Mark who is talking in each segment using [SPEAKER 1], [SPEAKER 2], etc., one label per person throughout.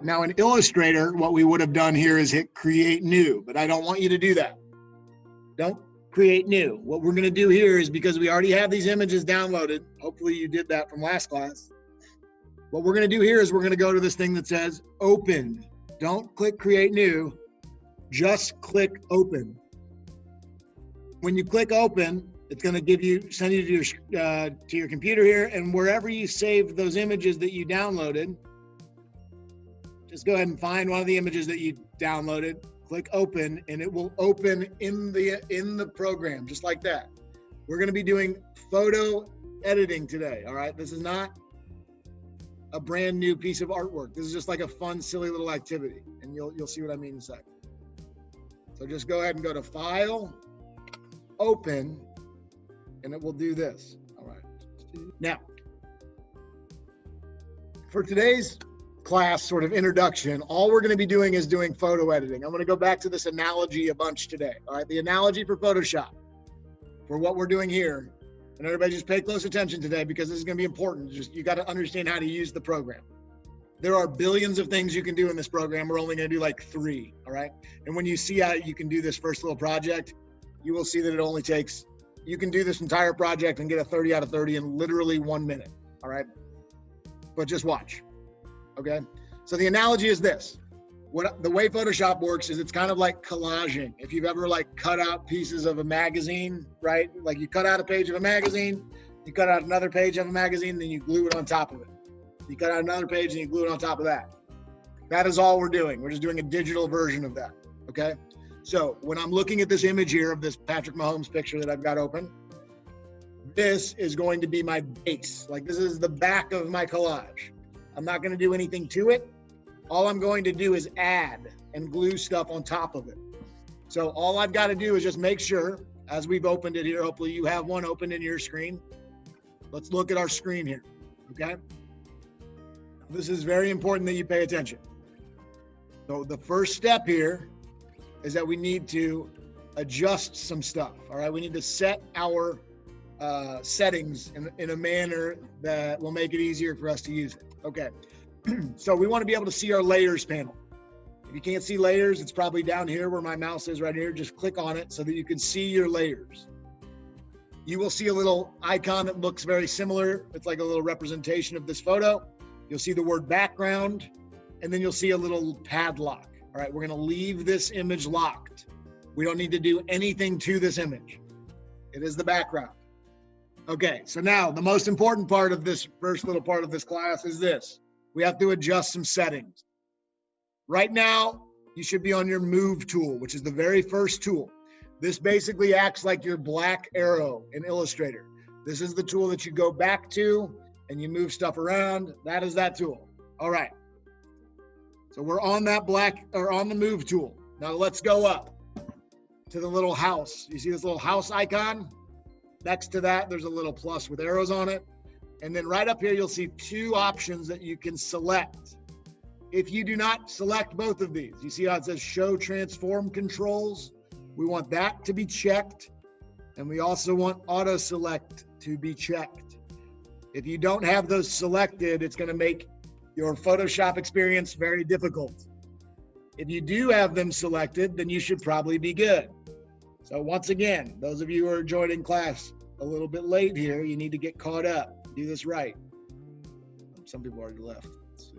[SPEAKER 1] right, now in Illustrator, what we would have done here is hit create new, but I don't want you to do that. Don't create new. What we're going to do here is, because we already have these images downloaded, hopefully you did that from last class. What we're going to do here is we're going to go to this thing that says open. Don't click create new, just click open. When you click open, it's going to send you to your computer here, and wherever you saved those images that you downloaded, just go ahead and find one of the images that you downloaded, click open, and it will open in the program, just like that. We're going to be doing photo editing today, all right? This is not a brand new piece of artwork. This is just like a fun, silly little activity, and you'll see what I mean in a second. So just go ahead and go to File, Open, and it will do this. All right. Now, for today's class sort of introduction, all we're going to be doing is doing photo editing. I'm going to go back to this analogy a bunch today. All right. The analogy for Photoshop, for what we're doing here, and everybody just pay close attention today, because this is going to be important. You got to understand how to use the program. There are billions of things you can do in this program. We're only going to do like 3. All right. And when you see how you can do this first little project, you will see that it only takes, you can do this entire project and get a 30 out of 30 in literally 1 minute. All right. But just watch. Okay. So the analogy is this. The way Photoshop works is it's kind of like collaging. If you've ever like cut out pieces of a magazine, right? Like you cut out a page of a magazine, you cut out another page of a magazine, then you glue it on top of it. You cut out another page and you glue it on top of that. That is all we're doing. We're just doing a digital version of that. Okay. So when I'm looking at this image here of this Patrick Mahomes picture that I've got open, this is going to be my base. Like this is the back of my collage. I'm not going to do anything to it. All I'm going to do is add and glue stuff on top of it. So all I've got to do is just make sure, as we've opened it here, hopefully you have one open in your screen. Let's look at our screen here. Okay. This is very important that you pay attention. So the first step here is that we need to adjust some stuff. All right, we need to set our settings in a manner that will make it easier for us to use it. Okay, so we want to be able to see our layers panel. If you can't see layers, it's probably down here where my mouse is right here. Just click on it so that you can see your layers. You will see a little icon that looks very similar. It's like a little representation of this photo. You'll see the word background, and then you'll see a little padlock. All right, we're going to leave this image locked. We don't need to do anything to this image. It is the background. Okay, so now the most important part of this first little part of this class is this. We have to adjust some settings. Right now, you should be on your Move tool, which is the very first tool. This basically acts like your black arrow in Illustrator. This is the tool that you go back to and you move stuff around. That is that tool. All right. So we're on that on the Move tool. Now let's go up to the little house. You see this little house icon? Next to that, there's a little plus with arrows on it. And then right up here, you'll see 2 options that you can select. If you do not select both of these, you see how it says Show Transform Controls? We want that to be checked. And we also want Auto Select to be checked. If you don't have those selected, it's going to make your Photoshop experience very difficult. If you do have them selected, then you should probably be good. So once again, those of you who are joining class a little bit late here, you need to get caught up. Do this right. Some people already left. Let's see.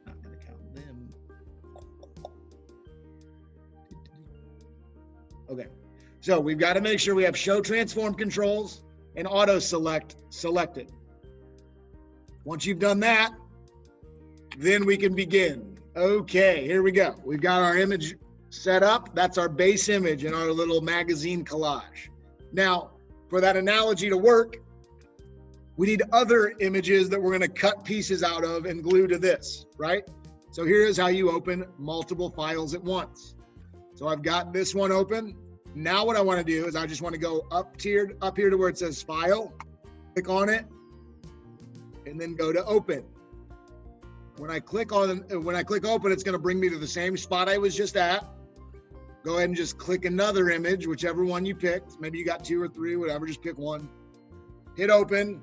[SPEAKER 1] Not going to count them. Okay. So we've got to make sure we have Show Transform Controls and Auto Select selected. Once you've done that, then we can begin. Okay, here we go. We've got our image set up. That's our base image in our little magazine collage. Now, for that analogy to work, we need other images that we're going to cut pieces out of and glue to this, right? So here is how you open multiple files at once. So I've got this one open. Now what I want to do is I just want to go up here to where it says File, click on it, and then go to Open. When I click Open, it's going to bring me to the same spot I was just at. Go ahead and just click another image, whichever one you picked. Maybe you got 2 or 3, whatever, just pick one. Hit Open,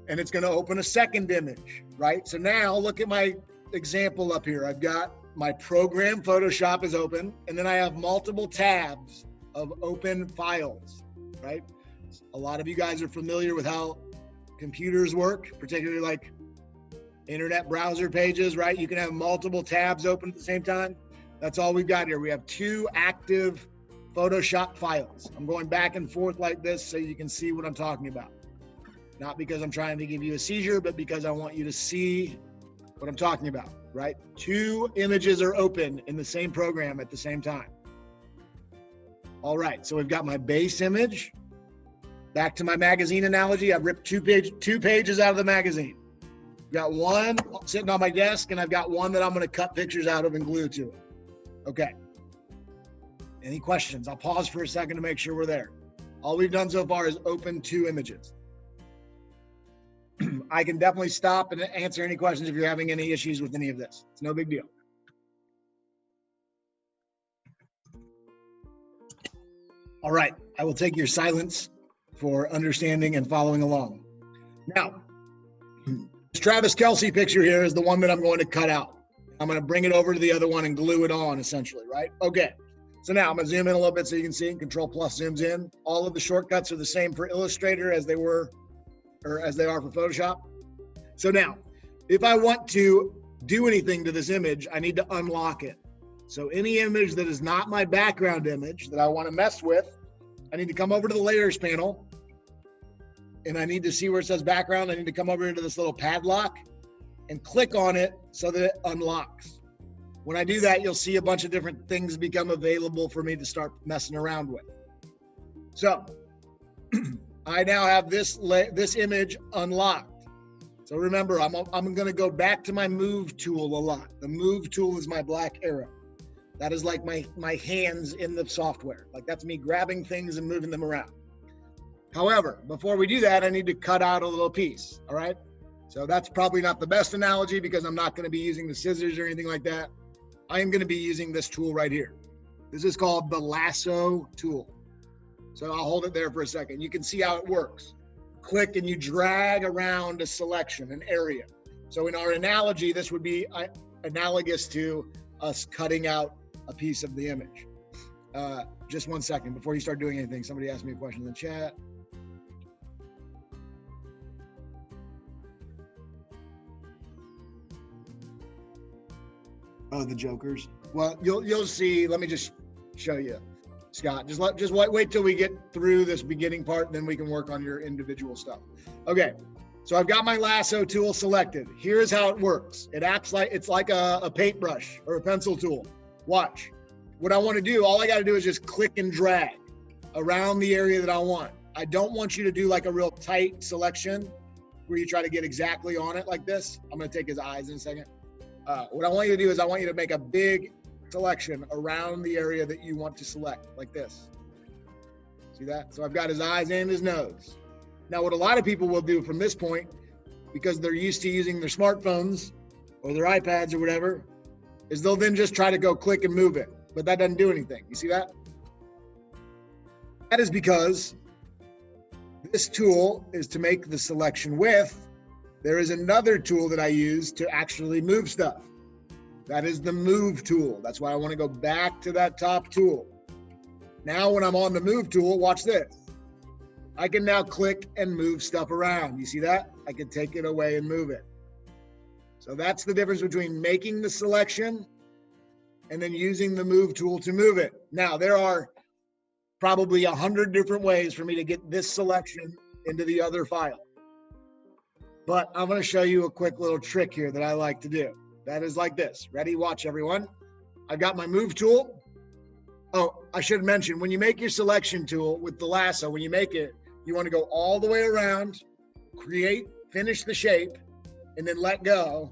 [SPEAKER 1] and it's going to open a second image, right? So now look at my example up here. I've got my program, Photoshop is open, and then I have multiple tabs of open files, right? A lot of you guys are familiar with how computers work, particularly like internet browser pages, right? You can have multiple tabs open at the same time. That's all we've got here. We have 2 active Photoshop files. I'm going back and forth like this so you can see what I'm talking about. Not because I'm trying to give you a seizure, but because I want you to see what I'm talking about, right? 2 images are open in the same program at the same time. All right, so we've got my base image. Back to my magazine analogy, I've ripped 2 pages out of the magazine. I've got one sitting on my desk, and I've got one that I'm gonna cut pictures out of and glue to it. Okay. Any questions? I'll pause for a second to make sure we're there. All we've done so far is open 2 images. I can definitely stop and answer any questions if you're having any issues with any of this. It's no big deal. All right, I will take your silence for understanding and following along. Now, this Travis Kelce picture here is the one that I'm going to cut out. I'm going to bring it over to the other one and glue it on, essentially, right? Okay, so now I'm going to zoom in a little bit so you can see. Control plus zooms in. All of the shortcuts are the same for Illustrator as they were, or as they are for Photoshop. So now, if I want to do anything to this image, I need to unlock it. So any image that is not my background image that I want to mess with, I need to come over to the layers panel, and I need to see where it says background. I need to come over into this little padlock and click on it so that it unlocks. When I do that, you'll see a bunch of different things become available for me to start messing around with. So I now have this image unlocked. So remember, I'm going to go back to my move tool a lot. The move tool is my black arrow. That is like my hands in the software. Like that's me grabbing things and moving them around. However, before we do that, I need to cut out a little piece, all right? So that's probably not the best analogy because I'm not going to be using the scissors or anything like that. I am going to be using this tool right here. This is called the Lasso tool. So I'll hold it there for a second. You can see how it works. Click and you drag around a selection, an area. So in our analogy, this would be analogous to us cutting out a piece of the image. Just one second before you start doing anything. Somebody asked me a question in the chat. Oh, the jokers. Well, you'll see. Let me just show you, Scott. Just wait till we get through this beginning part, and then we can work on your individual stuff. Okay. So I've got my lasso tool selected. Here's how it works. It acts like it's like a paintbrush or a pencil tool. Watch. What I want to do, all I got to do is just click and drag around the area that I want. I don't want you to do like a real tight selection where you try to get exactly on it like this. I'm going to take his eyes in a second. What I want you to do is I want you to make a big selection around the area that you want to select like this. See that? So I've got his eyes and his nose. Now, what a lot of people will do from this point, because they're used to using their smartphones or their iPads or whatever, is they'll then just try to go click and move it, but that doesn't do anything. You see that? That is because this tool is to make the selection with. There is another tool that I use to actually move stuff. That is the move tool. That's why I want to go back to that top tool. Now, when I'm on the move tool, watch this. I can now click and move stuff around. You see that? I can take it away and move it. So that's the difference between making the selection and then using the move tool to move it. Now, there are probably 100 different ways for me to get this selection into the other file. But I'm going to show you a quick little trick here that I like to do. That is like this. Ready? Watch, everyone. I've got my move tool. Oh, I should mention, when you make your selection tool with the lasso, when you make it, you want to go all the way around, finish the shape, and then let go.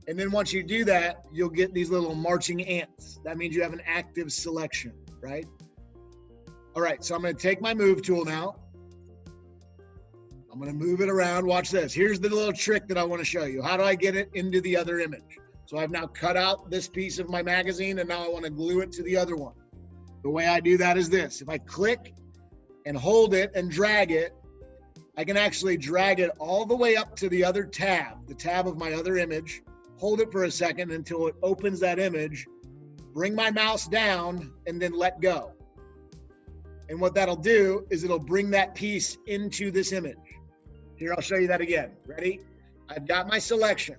[SPEAKER 1] And then once you do that, you'll get these little marching ants. That means you have an active selection, right? All right, so I'm going to take my move tool now. I'm going to move it around. Watch this. Here's the little trick that I want to show you. How do I get it into the other image? So I've now cut out this piece of my magazine, and now I want to glue it to the other one. The way I do that is this. If I click and hold it and drag it, I can actually drag it all the way up to the other tab, the tab of my other image, hold it for a second until it opens that image, bring my mouse down, and then let go. And what that'll do is it'll bring that piece into this image. Here, I'll show you that again. Ready? I've got my selection.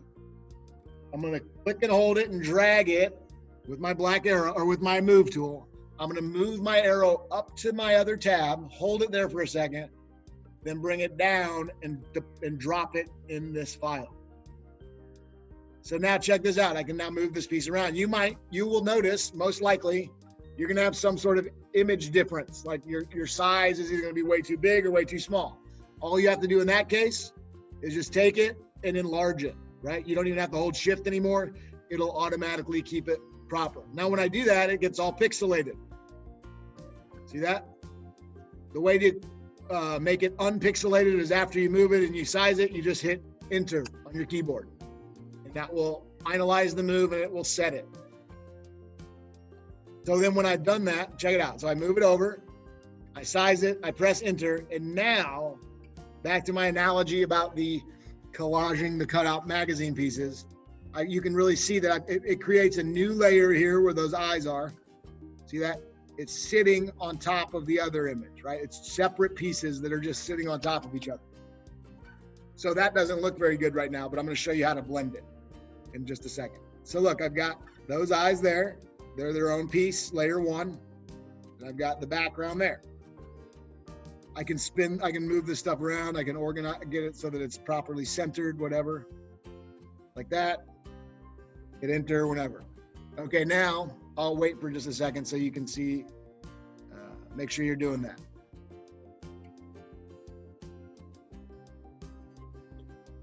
[SPEAKER 1] I'm gonna click and hold it and drag it with my black arrow or with my move tool. I'm gonna move my arrow up to my other tab, hold it there for a second, then bring it down and drop it in this file. So now check this out. I can now move this piece around. You will notice, most likely, you're gonna have some sort of image difference. Like your size is either gonna be way too big or way too small. All you have to do in that case is just take it and enlarge it, right? You don't even have to hold shift anymore. It'll automatically keep it proper. Now, when I do that, it gets all pixelated. See that? The way to make it unpixelated is after you move it and you size it, you just hit enter on your keyboard. And that will finalize the move and it will set it. So then when I've done that, check it out. So I move it over, I size it, I press enter, and now back to my analogy about the collaging the cutout magazine pieces, you can really see that it creates a new layer here where those eyes are. See that? It's sitting on top of the other image, right? It's separate pieces that are just sitting on top of each other. So that doesn't look very good right now, but I'm going to show you how to blend it in just a second. So look, I've got those eyes there. They're their own piece, layer one. And I've got the background there. I can move this stuff around. I can organize, get it so that it's properly centered, whatever, like that. Hit enter whenever. Okay, now I'll wait for just a second so you can see, make sure you're doing that.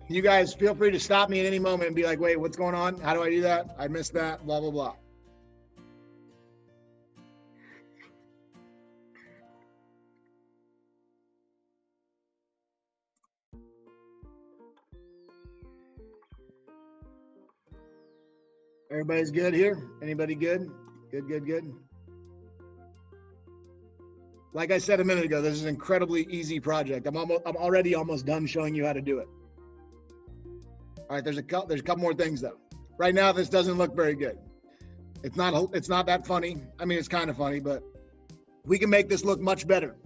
[SPEAKER 1] You guys feel free to stop me at any moment and be like, wait, what's going on? How do I do that? I missed that, blah, blah, blah. Everybody's good here? Anybody good? Good. Like I said a minute ago, this is an incredibly easy project. I'm already almost done showing you how to do it. All right, there's a couple more things though. Right now, this doesn't look very good. It's not that funny. I mean, it's kind of funny, but we can make this look much better.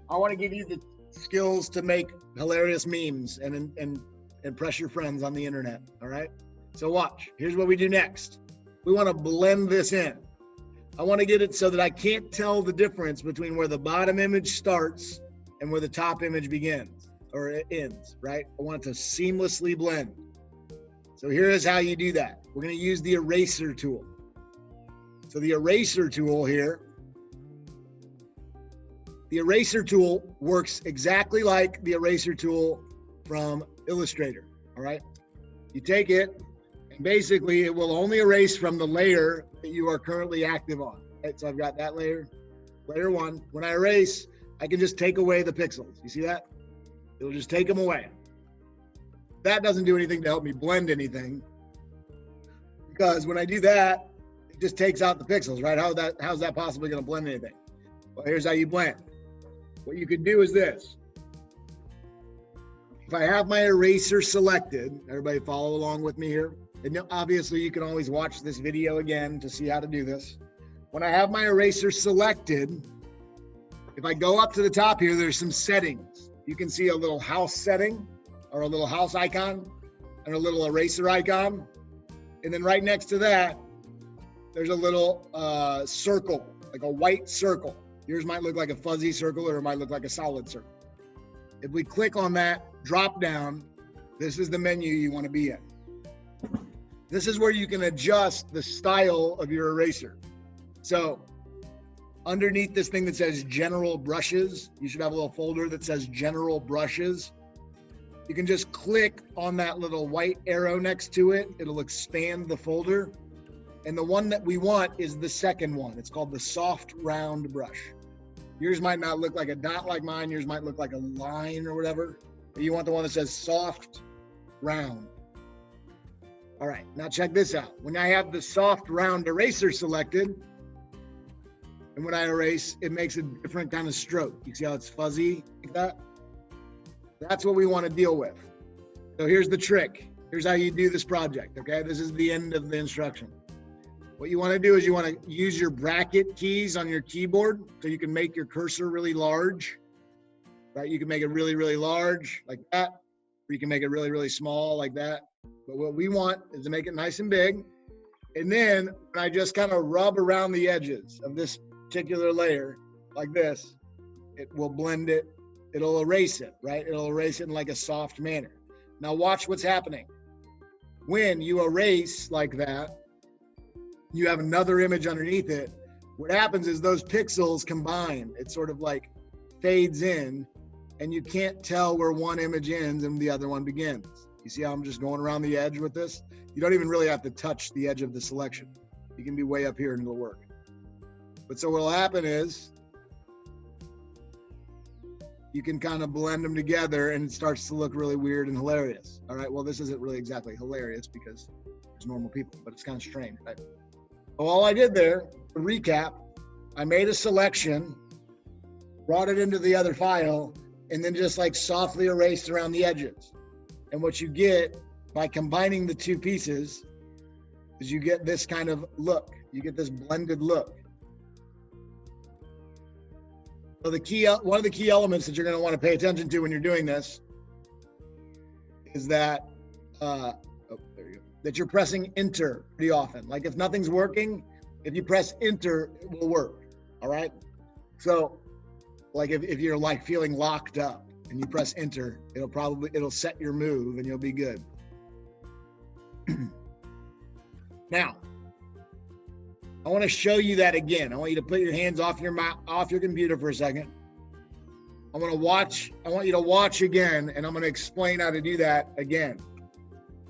[SPEAKER 1] I want to give you the skills to make hilarious memes and impress your friends on the internet. All right. So watch, here's what we do next. We want to blend this in. I want to get it so that I can't tell the difference between where the bottom image starts and where the top image begins or it ends, right? I want it to seamlessly blend. So here is how you do that. We're going to use the eraser tool. So the eraser tool here, the eraser tool works exactly like the eraser tool from Illustrator, all right? You take it, and basically it will only erase from the layer that you are currently active on. Right? So I've got that layer one. When I erase, I can just take away the pixels. You see that? It'll just take them away. That doesn't do anything to help me blend anything, because when I do that, it just takes out the pixels, right? How's that possibly going to blend anything? Well, here's how you blend. What you can do is this. If I have my eraser selected, everybody follow along with me here. And obviously you can always watch this video again to see how to do this. When I have my eraser selected, if I go up to the top here, there's some settings. You can see a little house setting or a little house icon and a little eraser icon. And then right next to that, there's a little circle, like a white circle. Yours might look like a fuzzy circle or it might look like a solid circle. If we click on that drop down, this is the menu you want to be in. This is where you can adjust the style of your eraser. So underneath this thing that says general brushes, you should have a little folder that says general brushes. You can just click on that little white arrow next to it. It'll expand the folder. And the one that we want is the second one. It's called the soft round brush. Yours might not look like a dot like mine. Yours might look like a line or whatever. But you want the one that says soft round. All right, now check this out. When I have the soft round eraser selected, and when I erase, it makes a different kind of stroke. You see how it's fuzzy like that? That's what we want to deal with. So here's the trick. Here's how you do this project, okay? This is the end of the instruction. What you want to do is you want to use your bracket keys on your keyboard so you can make your cursor really large, right? You can make it really, really large like that, or you can make it really, really small like that. But what we want is to make it nice and big. And then when I just kind of rub around the edges of this particular layer like this, it will blend it. It'll erase it, right? It'll erase it in like a soft manner. Now watch what's happening. When you erase like that, you have another image underneath it. What happens is those pixels combine. It sort of like fades in, and you can't tell where one image ends and the other one begins. You see how I'm just going around the edge with this? You don't even really have to touch the edge of the selection. You can be way up here and it'll work. But so what'll happen is you can kind of blend them together and it starts to look really weird and hilarious. All right, well, this isn't really exactly hilarious because it's normal people, but it's kind of strange, right? So all I did there, to recap, I made a selection, brought it into the other file, and then just like softly erased around the edges. And what you get by combining the two pieces is you get this kind of look. You get this blended look. So one of the key elements that you're going to want to pay attention to when you're doing this is that that you're pressing enter pretty often. Like if nothing's working, if you press enter, it will work. All right. So like if you're like feeling locked up and you press enter, it'll set your move and you'll be good. Now, I want to show you that again. I want you to put your hands off your computer for a second. I want you to watch again, and I'm going to explain how to do that again.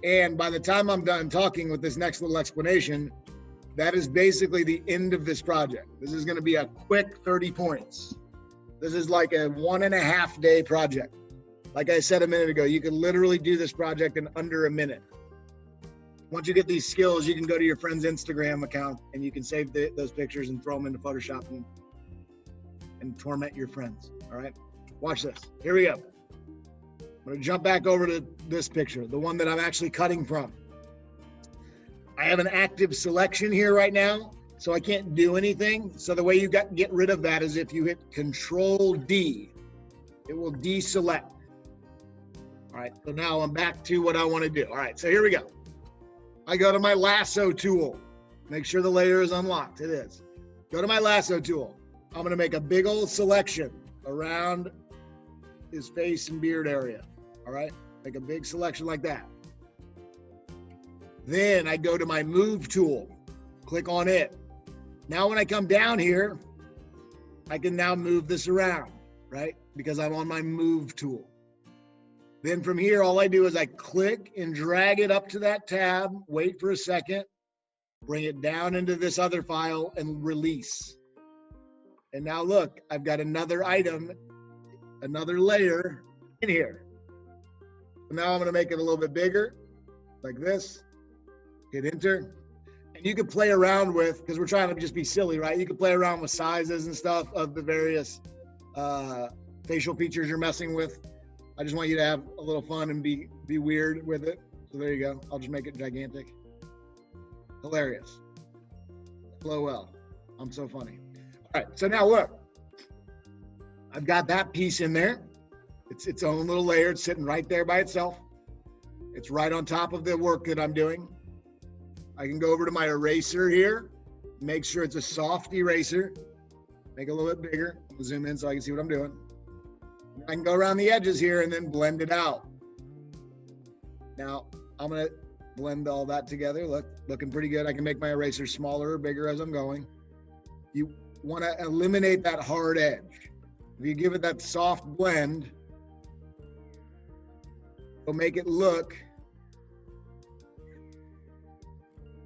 [SPEAKER 1] And by the time I'm done talking with this next little explanation, that is basically the end of this project. This is going to be a quick 30 points. This is like a 1.5 day project. Like I said a minute ago, you can literally do this project in under a minute. Once you get these skills, you can go to your friend's Instagram account and you can save those pictures and throw them into Photoshop and torment your friends. All right, watch this. Here we go. I'm going to jump back over to this picture, the one that I'm actually cutting from. I have an active selection here right now, so I can't do anything. So the way you get rid of that is if you hit Control D, it will deselect. All right, so now I'm back to what I want to do. All right, so here we go. I go to my lasso tool. Make sure the layer is unlocked. It is. Go to my lasso tool. I'm going to make a big old selection around his face and beard area. All right. Make a big selection like that. Then I go to my move tool. Click on it. Now when I come down here, I can now move this around, right? Because I'm on my move tool. Then from here, all I do is I click and drag it up to that tab, wait for a second, bring it down into this other file and release. And now look, I've got another item, another layer in here. So now I'm gonna make it a little bit bigger, like this, hit enter. And you can play around with, because we're trying to just be silly, right? You can play around with sizes and stuff of the various facial features you're messing with. I just want you to have a little fun and be weird with it. So there you go. I'll just make it gigantic. Hilarious. LOL. I'm so funny. All right. So now look, I've got that piece in there. It's its own little layer. It's sitting right there by itself. It's right on top of the work that I'm doing. I can go over to my eraser here. Make sure it's a soft eraser. Make it a little bit bigger. I'll zoom in so I can see what I'm doing. I can go around the edges here and then blend it out. Now, I'm going to blend all that together. Looking pretty good. I can make my eraser smaller or bigger as I'm going. You want to eliminate that hard edge. If you give it that soft blend, it'll make it look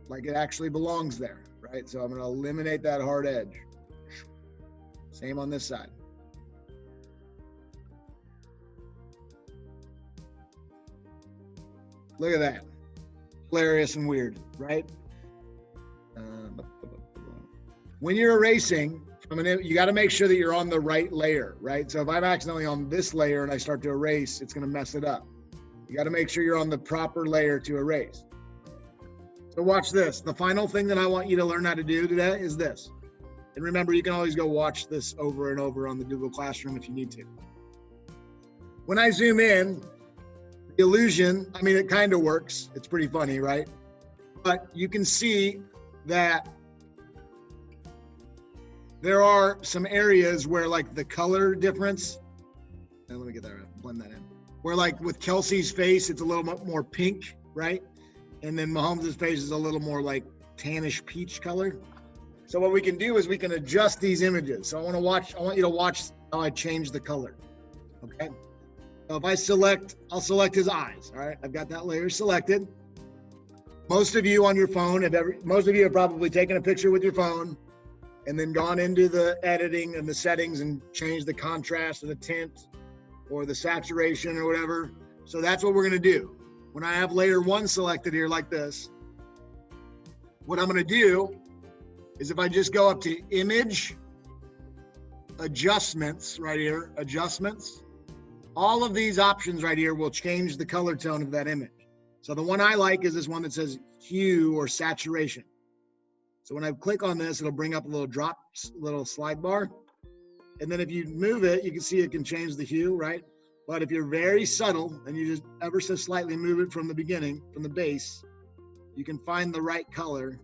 [SPEAKER 1] like it actually belongs there, right? So I'm going to eliminate that hard edge. Same on this side. Look at that. Hilarious and weird, right? When you're erasing, you got to make sure that you're on the right layer, right? So if I'm accidentally on this layer and I start to erase, it's going to mess it up. You got to make sure you're on the proper layer to erase. So watch this. The final thing that I want you to learn how to do today is this. And remember, you can always go watch this over and over on the Google Classroom if you need to. When I zoom in, the illusion, I mean, it kind of works. It's pretty funny, right? But you can see that there are some areas where like the color difference, and let me get that, blend that in. Where like with Kelsey's face, it's a little more pink, right? And then Mahomes' face is a little more like tannish peach color. So what we can do is we can adjust these images. So I want you to watch how I change the color, okay? So if I'll select his eyes, all right? I've got that layer selected. Most of you on your phone, most of you have probably taken a picture with your phone and then gone into the editing and the settings and changed the contrast or the tint or the saturation or whatever. So that's what we're gonna do. When I have layer 1 selected here like this, what I'm gonna do is if I just go up to image, adjustments right here, adjustments, all of these options right here will change the color tone of that image. So the one I like is this one that says hue or saturation. So when I click on this, it'll bring up a little slide bar. And then if you move it, you can see it can change the hue, right? But if you're very subtle and you just ever so slightly move it from the beginning, from the base, you can find the right color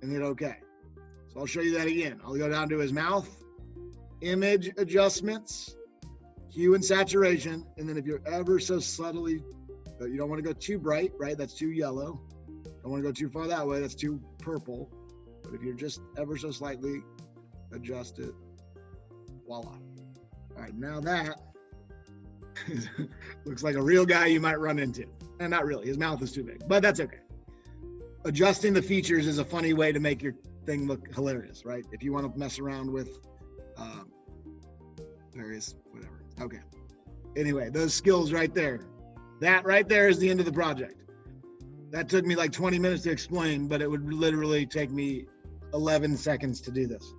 [SPEAKER 1] and hit OK. So I'll show you that again. I'll go down to his mouth, image adjustments, hue and saturation. And then if you're ever so subtly, you don't want to go too bright, right? That's too yellow. Don't want to go too far that way. That's too purple. But if you're just ever so slightly adjust it, voila. All right, now that looks like a real guy you might run into. And not really, his mouth is too big, but that's okay. Adjusting the features is a funny way to make your thing look hilarious, right? If you want to mess around with various, whatever. Okay. Anyway, those skills right there. That right there is the end of the project. That took me like 20 minutes to explain, but it would literally take me 11 seconds to do this.